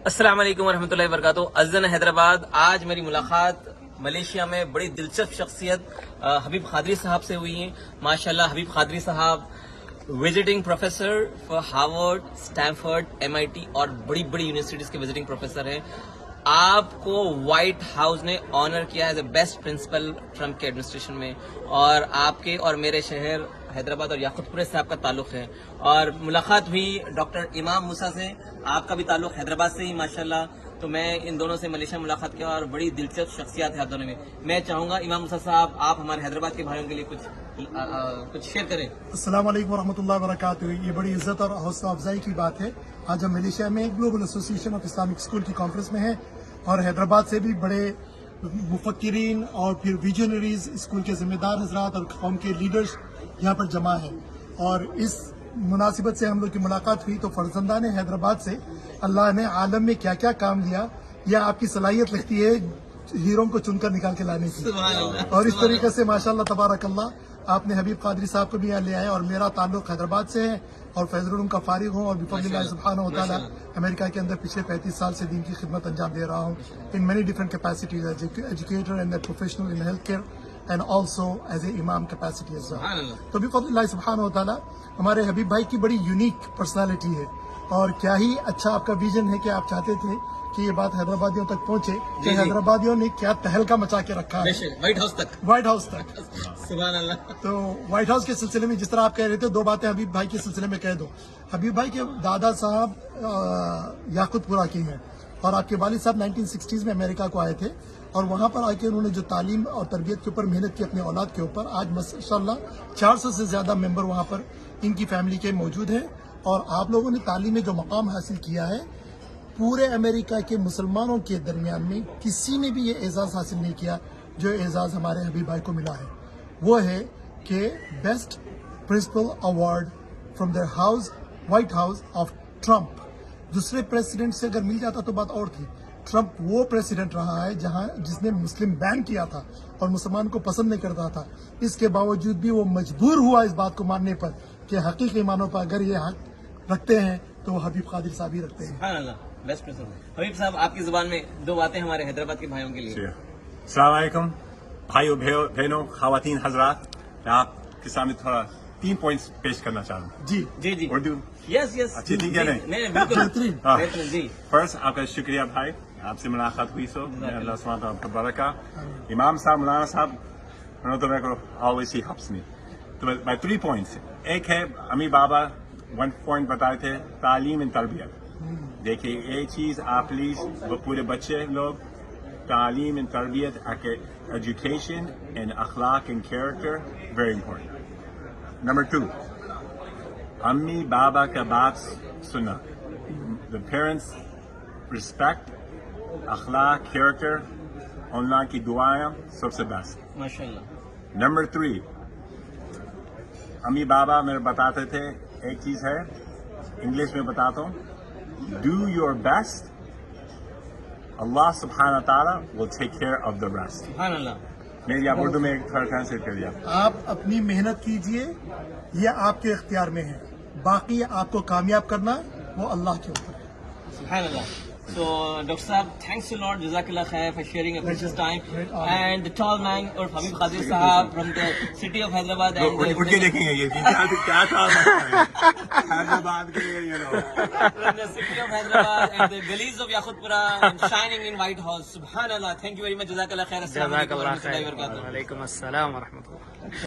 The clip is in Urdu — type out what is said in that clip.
السلام علیکم ورحمۃ اللہ وبرکاتہ. عزیزان حیدرآباد، آج میری ملاقات ملیشیا میں بڑی دلچسپ شخصیت حبیب قادری صاحب سے ہوئی ہے. ماشاءاللہ حبیب قادری صاحب visiting professor for Harvard, Stanford, MIT اور بڑی بڑی یونیورسٹیز کے وزٹنگ پروفیسر ہیں. آپ کو وائٹ ہاؤس نے آنر کیا as a best principal Trump کے ایڈمنسٹریشن میں، اور آپ کے اور میرے شہر حیدرآباد اور یاقوت پورے سے آپ کا تعلق ہے. اور ملاقات ہوئی ڈاکٹر امام موسیٰ سے، آپ کا بھی تعلق حیدرآباد سے ہی ماشاءاللہ. تو میں ان دونوں سے ملیشیا ملاقات کیا اور بڑی دلچسپ شخصیات ہیں آپ دونوں میں. میں چاہوں گا امام موسیٰ صاحب آپ ہمارے حیدرآباد کے بھائیوں کے لیے کچھ شیئر کریں. السلام علیکم ورحمۃ اللہ وبرکاتہ. یہ بڑی عزت اور حوصلہ افزائی کی بات ہے. آج ہم ملیشیا میں گلوبل ایسوسی ایشن آف اسلامک اسکول کی کانفرنس میں ہیں اور حیدرآباد سے بھی بڑے مفکرین اور پھر ویژنریز، اسکول کے ذمہ دار حضرات اور قوم کے لیڈرز یہاں پر جمع ہیں. اور اس مناسبت سے ہم لوگ کی ملاقات ہوئی تو فرزندان حیدرآباد سے اللہ نے عالم میں کیا کیا کام دیا، یہ آپ کی صلاحیت لگتی ہے ہیروں کو چن کر نکال کے لانے کی. اور اس طریقے سے ماشاءاللہ تبارک اللہ آپ نے حبیب قادری صاحب کو بھی یہاں لے آئے. اور میرا تعلق حیدرآباد سے ہے اور فیض العلوم کا فارغ ہوں اور بفضل اللہ سبحانہ و تعالیٰ امریکہ کے اندر پچھلے 35 سال سے دین کی خدمت انجام دے رہا ہوں in many different capacities, educator and professional in health care and also as a امام کیپیسٹی ایز ویل. تو بفضل اللہ سبحانہ و تعالیٰ ہمارے حبیب بھائی کی بڑی یونیک پرسنالٹی ہے اور کیا ہی اچھا آپ کا ویژن ہے کہ آپ چاہتے تھے کہ یہ بات حیدرآبادیوں تک پہنچے کہ حیدرآبادیوں نے کیا تہلکہ مچا کے رکھا ہے وائٹ ہاؤس تک. سبحان اللہ. تو وائٹ ہاؤس کے سلسلے میں جس طرح آپ کہہ رہے تھے، دو باتیں حبیب بھائی کے سلسلے میں کہہ دو. حبیب بھائی کے دادا صاحب یاقوت پورہ کے ہیں اور آپ کے والد صاحب 1960s میں امریکہ کو آئے تھے اور وہاں پر آ کے انہوں نے جو تعلیم اور تربیت کے اوپر محنت کی اپنی اولاد کے اوپر، آج ماشاءاللہ 400 سے زیادہ ممبر وہاں پر ان کی فیملی کے موجود ہیں. اور آپ لوگوں نے تعلیم میں جو مقام حاصل کیا ہے، پورے امریکہ کے مسلمانوں کے درمیان میں کسی نے بھی یہ اعزاز حاصل نہیں کیا جو اعزاز ہمارے حبیب بھائی کو ملا ہے. وہ ہے کہ best principal award from the house, White House of Trump. دوسرے پریسیڈنٹ سے اگر مل جاتا تو بات اور تھی. ٹرمپ وہ پریسیڈنٹ رہا ہے جس نے مسلم بین کیا تھا اور مسلمان کو پسند نہیں کرتا تھا. اس کے باوجود بھی وہ مجبور ہوا اس بات کو ماننے پر کہ حقیقی معنوں پر اگر یہ حق رکھتے ہیں تو وہ حبیب قادری صاحب ہی رکھتے ہیں. سبحان اللہ. Best principal. حبیب صاحب آپ کی زبان میں دو باتیں ہمارے حیدرآباد کے بھائیوں کے لیے. السلام علیکم بھائیوں بہنوں، خواتین حضرات. میں آپ کے سامنے تھوڑا 3 پوائنٹس پیش کرنا چاہتا ہوں. جی جی جی اردو یس اچھی ٹھیک ہے نہیں بالکل جی. فرسٹ آپ کا شکریہ بھائی، آپ سے ملاقات ہوئی سو اللہ سبحانہ آپ کا برکہ. امام صاحب، مولانا صاحب، always he helps me. تو by 3 points. ایک ہے امی بابا 1 point بتائے تھے، تعلیم اور تربیت. دیکھیے یہ چیز آپ پلیز پورے بچے لوگ تعلیم اور تربیت، ایجوکیشن اینڈ اخلاق and character very important. Number 2، امی بابا کا بات سننا. دا پیرنٹس ریسپیکٹ، اخلاق، کیریکٹر، اللہ کی دعائیں سب سے بیسٹ ماشاء اللہ. نمبر 3، امی بابا میرے بتاتے تھے ایک چیز ہے، انگلش میں بتاتا ہوں، do your best, Allah subhanahu wa ta'ala will take care of the rest. سبحان اللہ. میں یہ اردو میں ایک تھوڑا ٹرانسلیٹ کر دیا. آپ اپنی محنت کیجئے، یہ آپ کے اختیار میں ہے، باقی آپ کو کامیاب کرنا وہ اللہ کے اوپر ہے. سبحان اللہ. So, Dr. Saab, thanks a lot. Jazakallah khair for sharing a precious time. And the tall man, or Habib Qadri Sahab from the city of Hyderabad. اٹھ کے دیکھیں گے یہ کیا تھا حیدرآباد کے from the city of Hyderabad and the gullies of Yaqutpura and shining in White House. Subhanallah. Thank you very much. Jazakallah khair. Assalamu alaikum wa rahmatullahi wa barakatuh. وعلیکم السلام ورحمۃ اللہ.